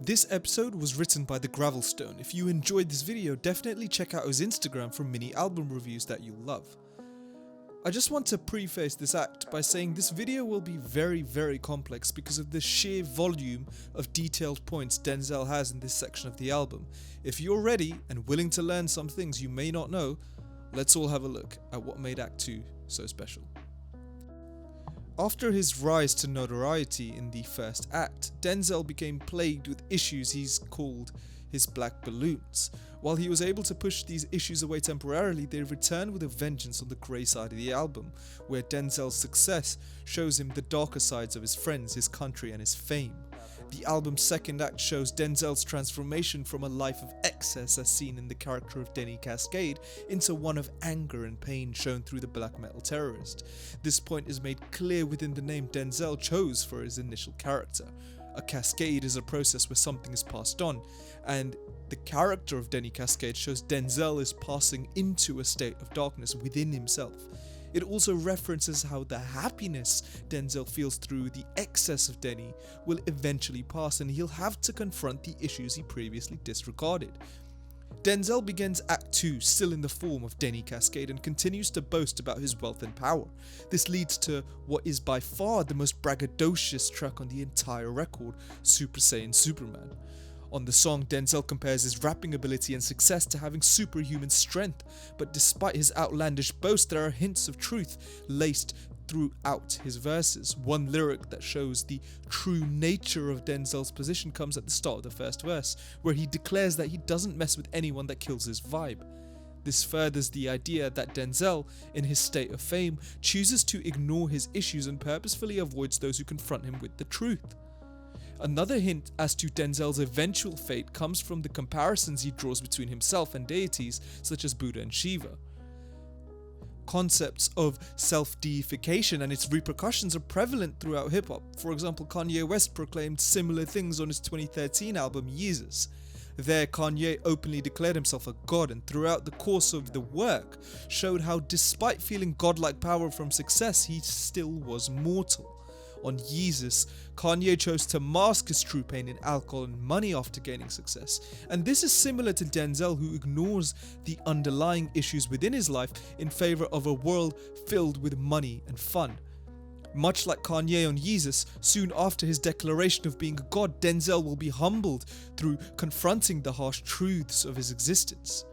This episode was written by The Gravelstone. If you enjoyed this video, definitely check out his Instagram for mini album reviews that you'll love. I just want to preface this act by saying this video will be very complex because of the sheer volume of detailed points Denzel has in this section of the album. If you're ready and willing to learn some things you may not know, let's all have a look at what made Act 2 so special. After his rise to notoriety in the first act, Denzel became plagued with issues he's called his black balloons. While he was able to push these issues away temporarily, they returned with a vengeance on the grey side of the album, where Denzel's success shows him the darker sides of his friends, his country and his fame. The album's second act shows Denzel's transformation from a life of excess as seen in the character of Denny Cascade into one of anger and pain shown through the black metal terrorist. This point is made clear within the name Denzel chose for his initial character. A cascade is a process where something is passed on, and the character of Denny Cascade shows Denzel is passing into a state of darkness within himself. It also references how the happiness Denzel feels through the excess of Denny will eventually pass, and he'll have to confront the issues he previously disregarded. Denzel begins Act 2 still in the form of Denny Cascade and continues to boast about his wealth and power. This leads to what is by far the most braggadocious track on the entire record, Super Saiyan Superman. On the song, Denzel compares his rapping ability and success to having superhuman strength, but despite his outlandish boast, there are hints of truth laced throughout his verses. One lyric that shows the true nature of Denzel's position comes at the start of the first verse, where he declares that he doesn't mess with anyone that kills his vibe. This furthers the idea that Denzel, in his state of fame, chooses to ignore his issues and purposefully avoids those who confront him with the truth. Another hint as to Denzel's eventual fate comes from the comparisons he draws between himself and deities such as Buddha and Shiva. Concepts of self-deification and its repercussions are prevalent throughout hip-hop. For example, Kanye West proclaimed similar things on his 2013 album Yeezus. There, Kanye openly declared himself a god, and throughout the course of the work showed how despite feeling godlike power from success, he still was mortal. On Yeezus, Kanye chose to mask his true pain in alcohol and money after gaining success, and this is similar to Denzel, who ignores the underlying issues within his life in favor of a world filled with money and fun. Much like Kanye on Yeezus, soon after his declaration of being a god, Denzel will be humbled through confronting the harsh truths of his existence.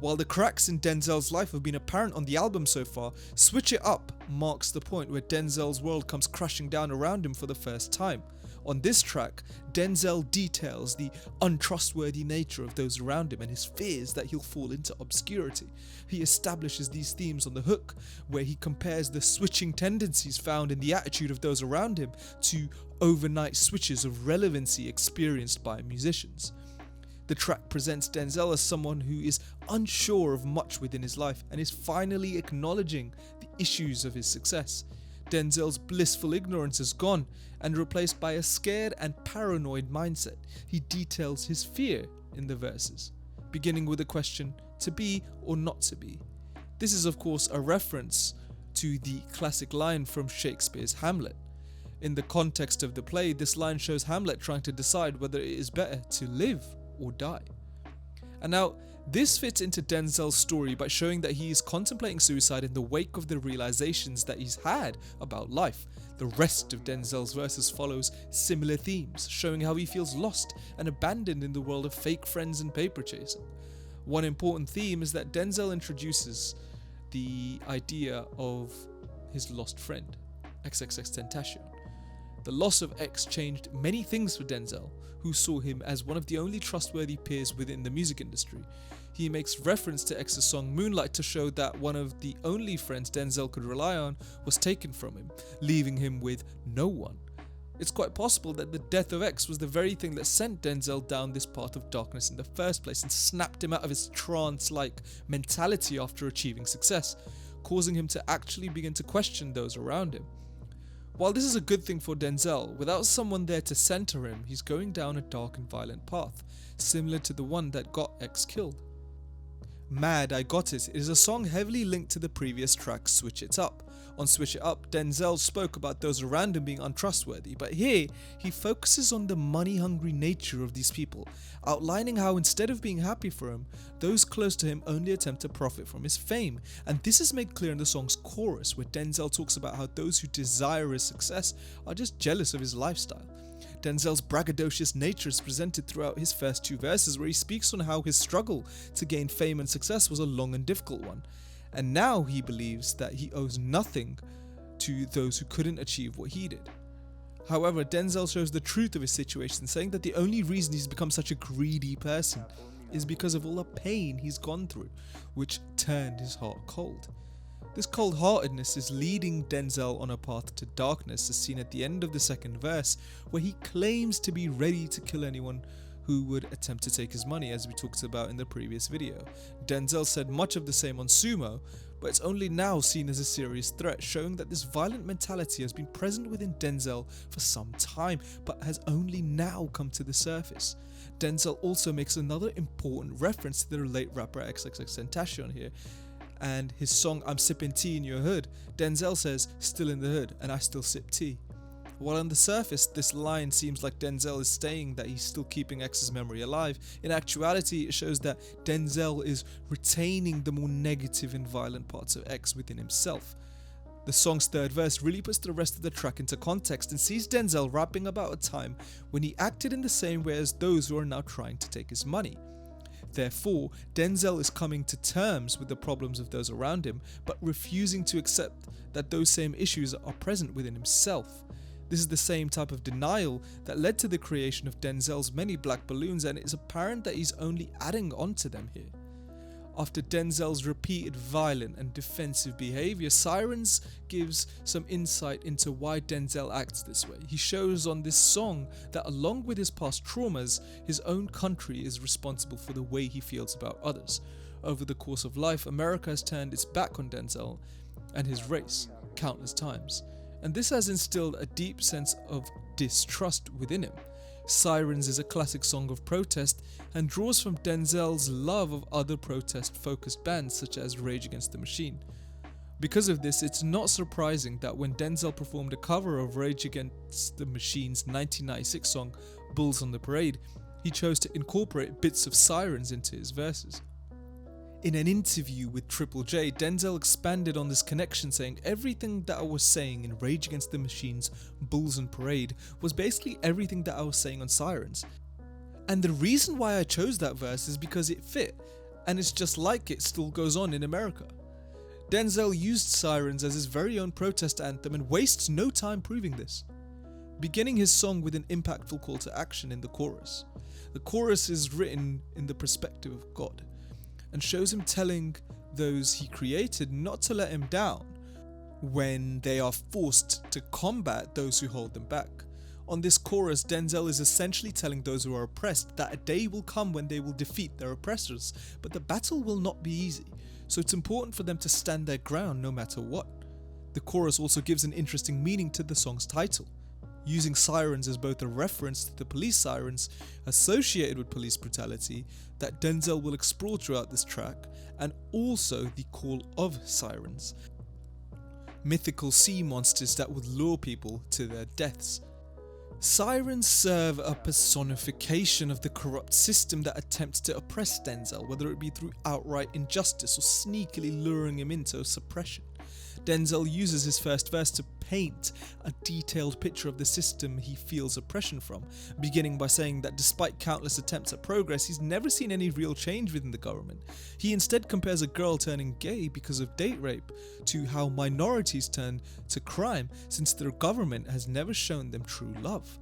While the cracks in Denzel's life have been apparent on the album so far, Switch It Up marks the point where Denzel's world comes crashing down around him for the first time. On this track, Denzel details the untrustworthy nature of those around him and his fears that he'll fall into obscurity. He establishes these themes on the hook, where he compares the switching tendencies found in the attitude of those around him to overnight switches of relevancy experienced by musicians. The track presents Denzel as someone who is unsure of much within his life and is finally acknowledging the issues of his success. Denzel's blissful ignorance is gone and replaced by a scared and paranoid mindset. He details his fear in the verses, beginning with the question, to be or not to be. This is of course a reference to the classic line from Shakespeare's Hamlet. In the context of the play, this line shows Hamlet trying to decide whether it is better to live or die. And now, this fits into Denzel's story by showing that he is contemplating suicide in the wake of the realizations that he's had about life. The rest of Denzel's verses follows similar themes, showing how he feels lost and abandoned in the world of fake friends and paper chasing. One important theme is that Denzel introduces the idea of his lost friend, XXXTentacion. The loss of X changed many things for Denzel, who saw him as one of the only trustworthy peers within the music industry. He makes reference to X's song Moonlight to show that one of the only friends Denzel could rely on was taken from him, leaving him with no one. It's quite possible that the death of X was the very thing that sent Denzel down this path of darkness in the first place and snapped him out of his trance-like mentality after achieving success, causing him to actually begin to question those around him. While this is a good thing for Denzel, without someone there to center him, he's going down a dark and violent path, similar to the one that got X killed. Mad I Got It is a song heavily linked to the previous track Switch It Up. On Switch It Up, Denzel spoke about those around him being untrustworthy, but here he focuses on the money-hungry nature of these people, outlining how instead of being happy for him, those close to him only attempt to profit from his fame. And this is made clear in the song's chorus, where Denzel talks about how those who desire his success are just jealous of his lifestyle. Denzel's braggadocious nature is presented throughout his first 2 verses, where he speaks on how his struggle to gain fame and success was a long and difficult one, and now he believes that he owes nothing to those who couldn't achieve what he did. However, Denzel shows the truth of his situation, saying that the only reason he's become such a greedy person is because of all the pain he's gone through, which turned his heart cold. This cold-heartedness is leading Denzel on a path to darkness, as seen at the end of the 2nd verse, where he claims to be ready to kill anyone who would attempt to take his money, as we talked about in the previous video. Denzel said much of the same on Sumo, but it's only now seen as a serious threat, showing that this violent mentality has been present within Denzel for some time, but has only now come to the surface. Denzel also makes another important reference to the late rapper XXXTentacion here, and his song I'm Sippin' Tea in Your Hood. Denzel says, still in the hood, and I still sip tea. While on the surface, this line seems like Denzel is saying that he's still keeping X's memory alive, in actuality it shows that Denzel is retaining the more negative and violent parts of X within himself. The song's 3rd verse really puts the rest of the track into context and sees Denzel rapping about a time when he acted in the same way as those who are now trying to take his money. Therefore, Denzel is coming to terms with the problems of those around him, but refusing to accept that those same issues are present within himself. This is the same type of denial that led to the creation of Denzel's many black balloons, and it is apparent that he's only adding on to them here. After Denzel's repeated violent and defensive behavior, Sirens gives some insight into why Denzel acts this way. He shows on this song that along with his past traumas, his own country is responsible for the way he feels about others. Over the course of life, America has turned its back on Denzel and his race countless times, and this has instilled a deep sense of distrust within him. Sirens is a classic song of protest and draws from Denzel's love of other protest-focused bands such as Rage Against the Machine. Because of this, it's not surprising that when Denzel performed a cover of Rage Against the Machine's 1996 song Bulls on the Parade, he chose to incorporate bits of Sirens into his verses. In an interview with Triple J, Denzel expanded on this connection, saying everything that I was saying in Rage Against the Machine's Bulls and Parade was basically everything that I was saying on Sirens. And the reason why I chose that verse is because it fit, and it's just like it still goes on in America. Denzel used Sirens as his very own protest anthem and wastes no time proving this, beginning his song with an impactful call to action in the chorus. The chorus is written in the perspective of God, and shows him telling those he created not to let him down when they are forced to combat those who hold them back. On this chorus, Denzel is essentially telling those who are oppressed that a day will come when they will defeat their oppressors, but the battle will not be easy, so it's important for them to stand their ground no matter what. The chorus also gives an interesting meaning to the song's title, using Sirens as both a reference to the police sirens associated with police brutality that Denzel will explore throughout this track, and also the call of sirens, mythical sea monsters that would lure people to their deaths. Sirens serve a personification of the corrupt system that attempts to oppress Denzel, whether it be through outright injustice or sneakily luring him into suppression. Denzel uses his first verse to paint a detailed picture of the system he feels oppression from, beginning by saying that despite countless attempts at progress, he's never seen any real change within the government. He instead compares a girl turning gay because of date rape to how minorities turn to crime since their government has never shown them true love.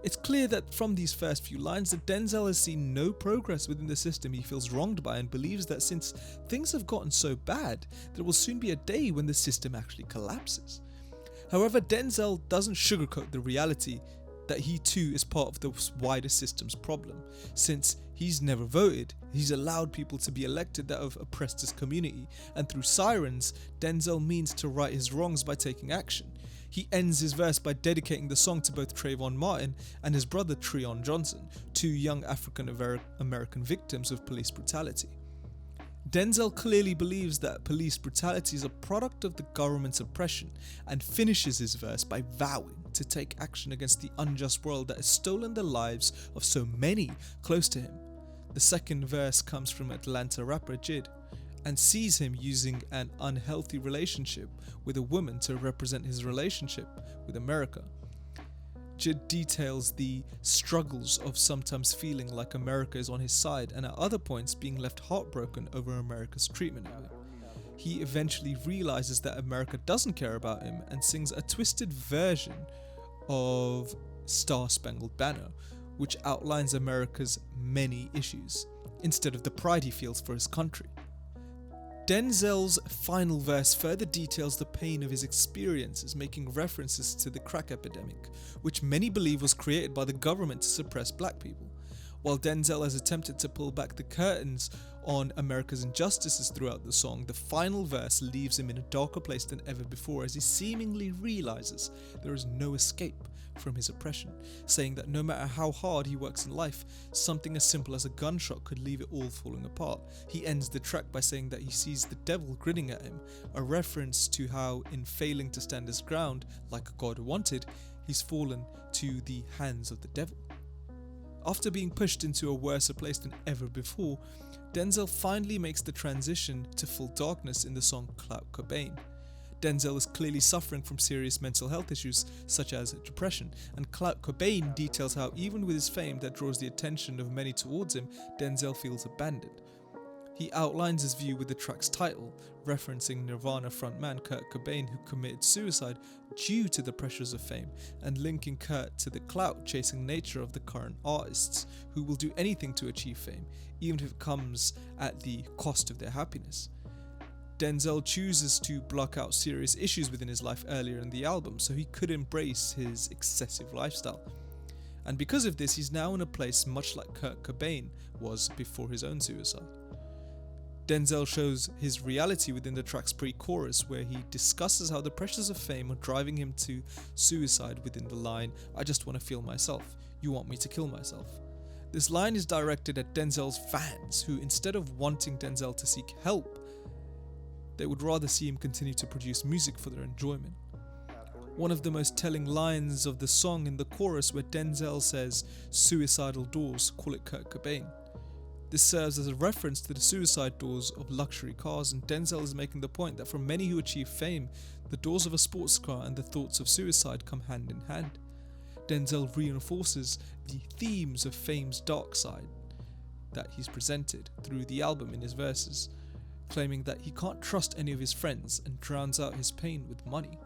It's clear that from these first few lines that Denzel has seen no progress within the system he feels wronged by, and believes that since things have gotten so bad, there will soon be a day when the system actually collapses. However, Denzel doesn't sugarcoat the reality that he too is part of the wider system's problem. Since he's never voted, he's allowed people to be elected that have oppressed his community, and through Sirens, Denzel means to right his wrongs by taking action. He ends his verse by dedicating the song to both Trayvon Martin and his brother Treon Johnson, two young African American victims of police brutality. Denzel clearly believes that police brutality is a product of the government's oppression and finishes his verse by vowing to take action against the unjust world that has stolen the lives of so many close to him. The second verse comes from Atlanta rapper Jid and sees him using an unhealthy relationship with a woman to represent his relationship with America. Jid details the struggles of sometimes feeling like America is on his side and at other points being left heartbroken over America's treatment of him. He eventually realizes that America doesn't care about him and sings a twisted version of Star Spangled Banner, which outlines America's many issues, instead of the pride he feels for his country. Denzel's final verse further details the pain of his experiences, making references to the crack epidemic, which many believe was created by the government to suppress black people. While Denzel has attempted to pull back the curtains on America's injustices throughout the song, the final verse leaves him in a darker place than ever before as he seemingly realizes there is no escape from his oppression, saying that no matter how hard he works in life, something as simple as a gunshot could leave it all falling apart. He ends the track by saying that he sees the devil grinning at him, a reference to how in failing to stand his ground like God wanted, he's fallen to the hands of the devil. After being pushed into a worse place than ever before, Denzel finally makes the transition to full darkness in the song Clout Cobain. Denzel is clearly suffering from serious mental health issues such as depression, and Clout Cobain details how even with his fame that draws the attention of many towards him, Denzel feels abandoned. He outlines his view with the track's title, referencing Nirvana frontman Kurt Cobain, who committed suicide due to the pressures of fame, and linking Kurt to the clout-chasing nature of the current artists, who will do anything to achieve fame, even if it comes at the cost of their happiness. Denzel chooses to block out serious issues within his life earlier in the album so he could embrace his excessive lifestyle. And because of this, he's now in a place much like Kurt Cobain was before his own suicide. Denzel shows his reality within the track's pre-chorus, where he discusses how the pressures of fame are driving him to suicide within the line, "I just want to feel myself, you want me to kill myself." This line is directed at Denzel's fans, who instead of wanting Denzel to seek help, they would rather see him continue to produce music for their enjoyment. One of the most telling lines of the song in the chorus, where Denzel says, "Suicidal doors, call it Kurt Cobain." This serves as a reference to the suicide doors of luxury cars, and Denzel is making the point that for many who achieve fame, the doors of a sports car and the thoughts of suicide come hand in hand. Denzel reinforces the themes of fame's dark side that he's presented through the album in his verses, claiming that he can't trust any of his friends and drowns out his pain with money.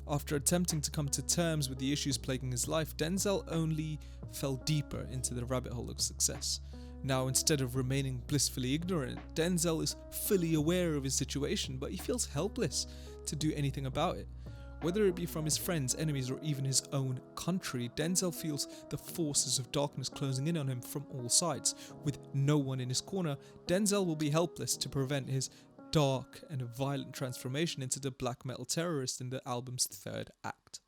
After attempting to come to terms with the issues plaguing his life, Denzel only fell deeper into the rabbit hole of success. Now, instead of remaining blissfully ignorant, Denzel is fully aware of his situation, but he feels helpless to do anything about it. Whether it be from his friends, enemies, or even his own country, Denzel feels the forces of darkness closing in on him from all sides. With no one in his corner, Denzel will be helpless to prevent his dark and violent transformation into the black metal terrorist in the album's third act.